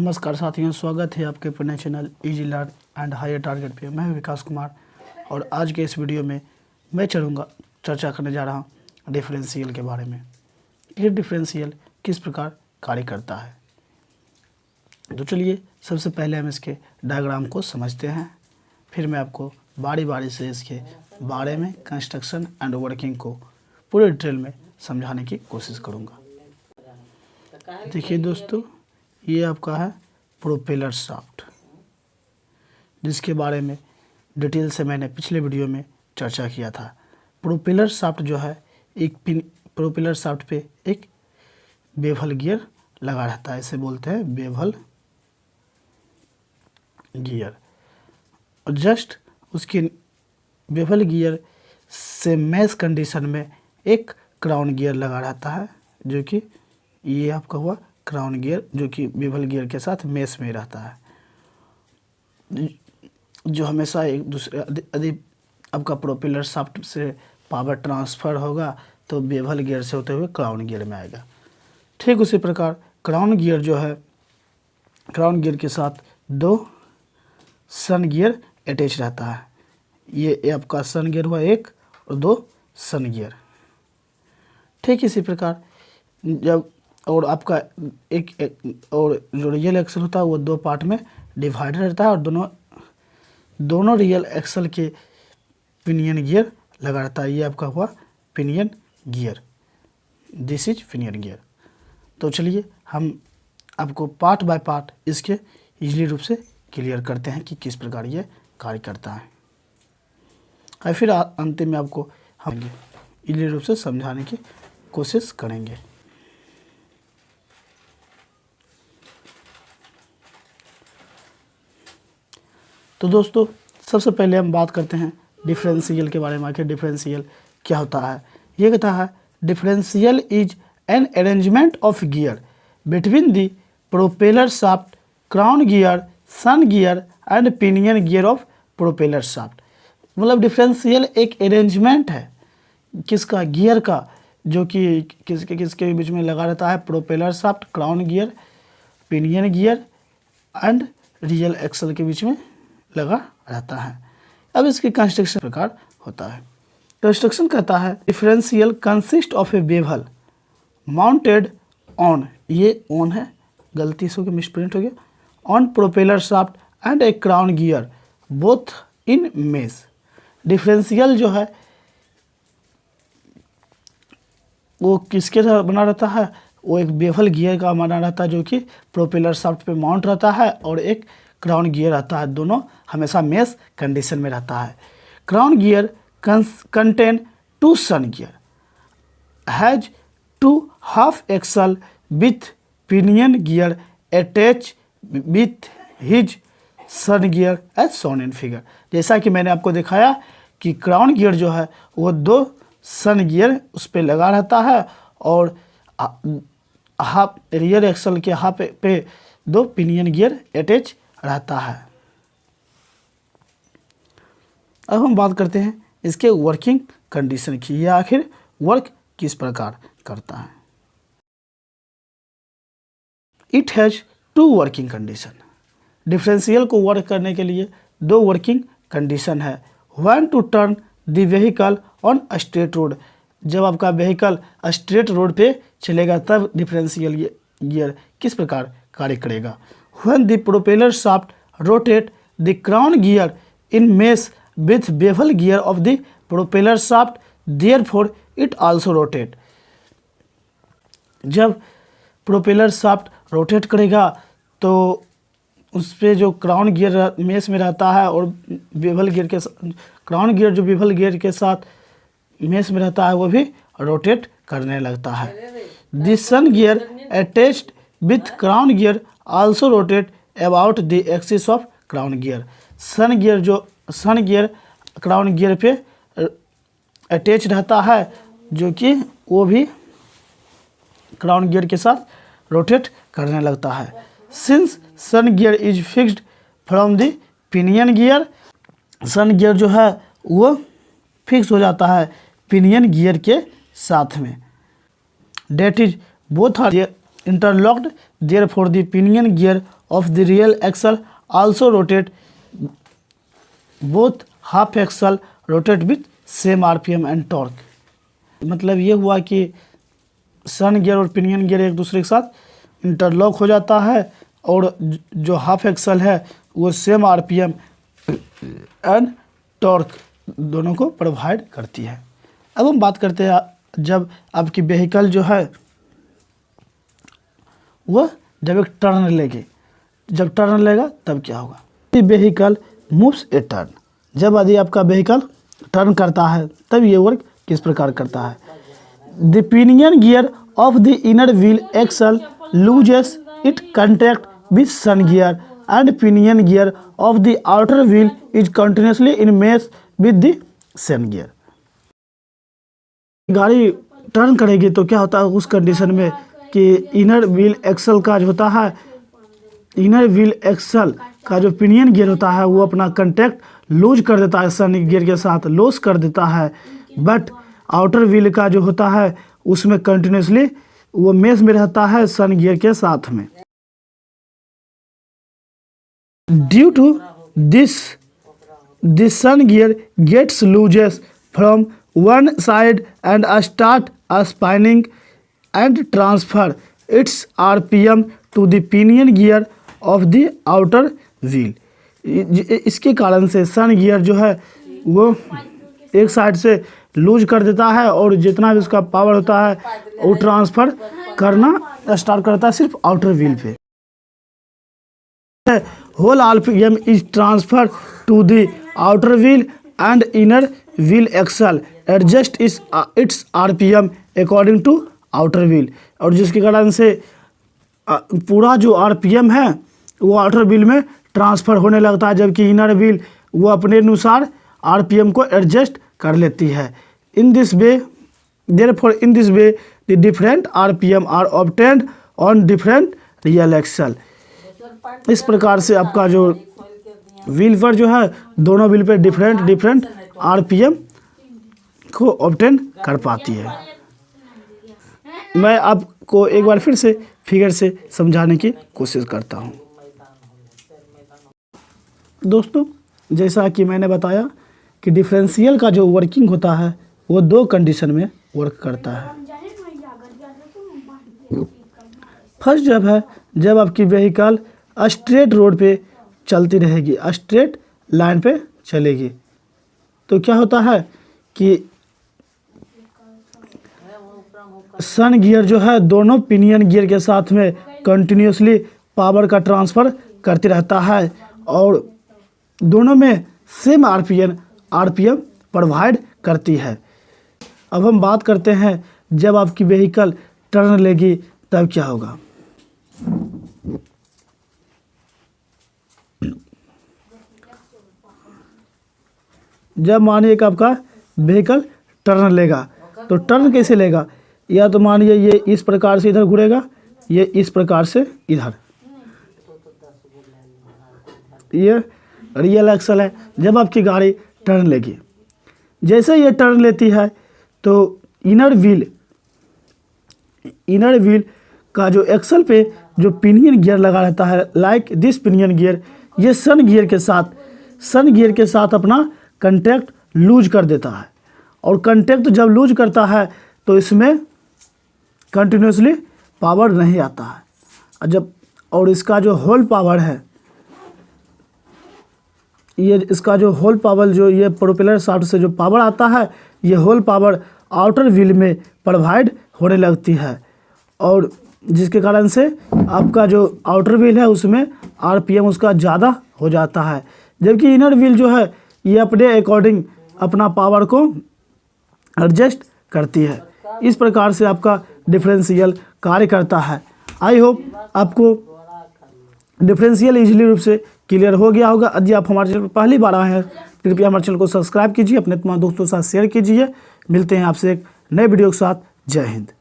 नमस्कार साथियों, स्वागत है आपके अपने channel easy learn and higher target पे। मैं हूं विकास कुमार और आज के इस वीडियो में मैं चर्चा करने जा रहा हूं डिफरेंशियल के बारे में। ये डिफरेंशियल किस प्रकार कार्य करता है। तो चलिए सबसे पहले हम इसके डायग्राम को समझते हैं, फिर मैं आपको बारी बारी से इसके बारे में कंस्ट्रक्शन एंड वर्किंग को पूरे डिटेल में समझाने की कोशिश करूँगा। देखिए दोस्तों, ये आपका है प्रोपेलर शाफ्ट, जिसके बारे में डिटेल से मैंने पिछले वीडियो में चर्चा किया था। प्रोपेलर शाफ्ट जो है प्रोपेलर शाफ्ट पे एक बेवल गियर लगा रहता है, इसे बोलते हैं बेवल गियर। और जस्ट उसके बेवल गियर से मैश कंडीशन में एक क्राउन गियर लगा रहता है, जो कि ये आपका हुआ क्राउन गियर, जो कि बेवल गियर के साथ मेश में रहता है, जो हमेशा एक दूसरे यदि आपका प्रोपेलर शाफ्ट से पावर ट्रांसफ़र होगा तो बेवल गियर से होते हुए क्राउन गियर में आएगा। ठीक उसी प्रकार क्राउन गियर जो है, क्राउन गियर के साथ दो सन गियर अटैच रहता है। ये आपका सन गियर हुआ एक और दो सन गियर। ठीक इसी प्रकार जब और आपका एक और जो रियल एक्सल होता है वो दो पार्ट में डिवाइडेड रहता है और दोनों रियल एक्सल के पिनियन गियर लगा रहता है। ये आपका हुआ pinion gear, this is pinion gear. तो चलिए हम आपको पार्ट बाय पार्ट इसके इजीली रूप से क्लियर करते हैं कि किस प्रकार ये कार्य करता है, और फिर अंतिम में आपको हम इजीली रूप से समझाने की कोशिश करेंगे। तो दोस्तों सबसे पहले हम बात करते हैं डिफरेंशियल के बारे में। आखिर डिफरेंशियल क्या होता है। ये कहता है differential is an arrangement of gear between the propeller shaft, crown gear, sun gear and pinion gear of propeller shaft. मतलब डिफरेंशियल एक अरेंजमेंट है किसका, गियर का, जो कि किसके बीच में लगा रहता है, propeller shaft, crown gear, pinion gear and rear axle के बीच में लगा रहता है। अब इसकी कंस्ट्रक्शन प्रकार होता है। कंस्ट्रक्शन कहता है differential consist of A bevel mounted on, ये ऑन है, गलती से मिसप्रिंट हो गया, on propeller shaft and A crown gear both in mesh. Differential जो है वो किसके साथ बना रहता है, वो एक बेवल गियर का बना रहता है, जो कि प्रोपेलर शाफ्ट पे माउंट रहता है, और एक क्राउन गियर रहता है, दोनों हमेशा मेश कंडीशन में रहता है। Crown gear contain two sun gear, has two half axle with pinion gear attach with his sun gear as shown in figure. जैसा कि मैंने आपको दिखाया कि क्राउन गियर जो है वो दो सन गियर उस पर लगा रहता है, और हाफ रियर एक्सल के हाफ पे दो पिनियन गियर अटैच रहता है। अब हम बात करते हैं इसके वर्किंग कंडीशन की, यह आखिर वर्क किस प्रकार करता है। It has two working condition. Differential को वर्क करने के लिए दो वर्किंग कंडीशन है। When to turn the vehicle on straight road, जब आपका व्हीकल स्ट्रेट रोड पे चलेगा तब डिफरेंशियल गियर किस प्रकार कार्य करेगा। When the propeller shaft rotate the crown gear in mesh with bevel gear of the propeller shaft, therefore it also rotate। जब प्रोपेलर शाफ्ट रोटेट करेगा तो उस पर जो क्राउन गियर मेश में रहता है और बेवल गियर के क्राउन गियर जो बेवल गियर के साथ मेश में रहता है वो भी रोटेट करने लगता है। This sun gear attached with crown gear also rotate about the axis of crown gear. Sun gear crown gear पे अटैच रहता है, जो कि वो भी क्राउन गियर के साथ रोटेट करने लगता है। Since sun gear is fixed from the pinion gear, sun gear जो है वो फिक्स हो जाता है पिनियन गियर के साथ में। That is both are interlocked, therefore the pinion gear of the real axle also rotate, both half axle rotate with same RPM and torque। मतलब ये हुआ कि सन गियर और पिनियन गियर एक दूसरे के साथ इंटरलॉक हो जाता है और जो हाफ एक्सल है वो सेम RPM एंड टॉर्क दोनों को प्रोवाइड करती है। अब हम बात करते हैं जब आपकी व्हीकल जो है वह जब एक टर्न लेगी, जब टर्न लेगा तब क्या होगा। व्हीकल मूव्स ए टर्न, जब यदि आपका व्हीकल टर्न करता है तब ये वर्क किस प्रकार करता है। The pinion gear of the inner wheel axle loses it contact with sun gear and pinion gear of the outer wheel is continuously in mesh with the sun gear. गाड़ी turn करेगी तो क्या होता है उस कंडीशन में कि inner wheel axle का जो होता है, इनर व्हील एक्सल का जो पिनियन गियर होता है वो अपना कंटैक्ट लूज कर देता है, सन गियर के साथ लॉस कर देता है, बट आउटर व्हील का जो होता है उसमें कंटिन्यूसली वो मेश में रहता है सन गियर के साथ में। Due to this the sun gear gets loses from one side and start spinning and transfer its RPM to the pinion gear of the outer wheel. इसके कारण से सन गियर जो है वो एक साइड से लूज कर देता है और जितना भी उसका पावर होता है वो ट्रांसफ़र करना स्टार्ट करता है सिर्फ आउटर व्हील पे। Whole RPM is transfer to the outer wheel and inner wheel axle adjust its RPM according to outer wheel, और जिसके कारण से पूरा जो RPM है वो आउटर व्हील में ट्रांसफ़र होने लगता है, जबकि इनर व्हील वो अपने अनुसार RPM को एडजस्ट कर लेती है। In this way therefore in this way the different RPM are obtained on different real axle. इस प्रकार से आपका जो व्हील पर जो है दोनों व्हील पे डिफरेंट RPM को ऑब्टेन कर पाती है। मैं आपको एक बार फिर से फिगर से समझाने की कोशिश करता हूँ। दोस्तों, जैसा कि मैंने बताया कि डिफरेंशियल का जो वर्किंग होता है वो दो कंडीशन में वर्क करता है। फर्स्ट जब आपकी व्हीकल स्ट्रेट रोड पे चलती रहेगी, स्ट्रेट लाइन पे चलेगी, तो क्या होता है कि सन गियर जो है दोनों पिनियन गियर के साथ में कंटिन्यूसली पावर का ट्रांसफ़र करते रहता है और दोनों में सेम RPM प्रोवाइड करती है। अब हम बात करते हैं जब आपकी व्हीकल टर्न लेगी तब क्या होगा। जब मानिए कि आपका व्हीकल टर्न लेगा तो टर्न कैसे लेगा, या तो मानिए ये इस प्रकार से इधर घूरेगा, ये इस प्रकार से इधर, ये रियल एक्सल है। जब आपकी गाड़ी टर्न लेगी, जैसे ये टर्न लेती है तो इनर व्हील का जो एक्सल पे जो पिनियन गियर लगा रहता है, लाइक दिस पिनियन गियर, ये सन गियर के साथ अपना कंटैक्ट लूज कर देता है, और कंटैक्ट जब लूज करता है तो इसमें कंटिन्यूसली पावर नहीं आता है। और इसका जो होल पावर है, ये इसका जो होल पावर जो ये प्रोपेलर शाफ्ट से जो पावर आता है, ये होल पावर आउटर व्हील में प्रोवाइड होने लगती है, और जिसके कारण से आपका जो आउटर व्हील है उसमें RPM उसका ज़्यादा हो जाता है, जबकि इनर व्हील जो है ये अपने अकॉर्डिंग अपना पावर को एडजस्ट करती है। इस प्रकार से आपका डिफरेंशियल कार्य करता है। आई होप आपको डिफरेंशियल इजीली रूप से क्लियर हो गया होगा। यदि आप हमारे चैनल पर पहली बार आए हैं कृपया हमारे चैनल को सब्सक्राइब कीजिए, अपने तमाम दोस्तों के साथ शेयर कीजिए। मिलते हैं आपसे एक नए वीडियो के साथ। जय हिंद।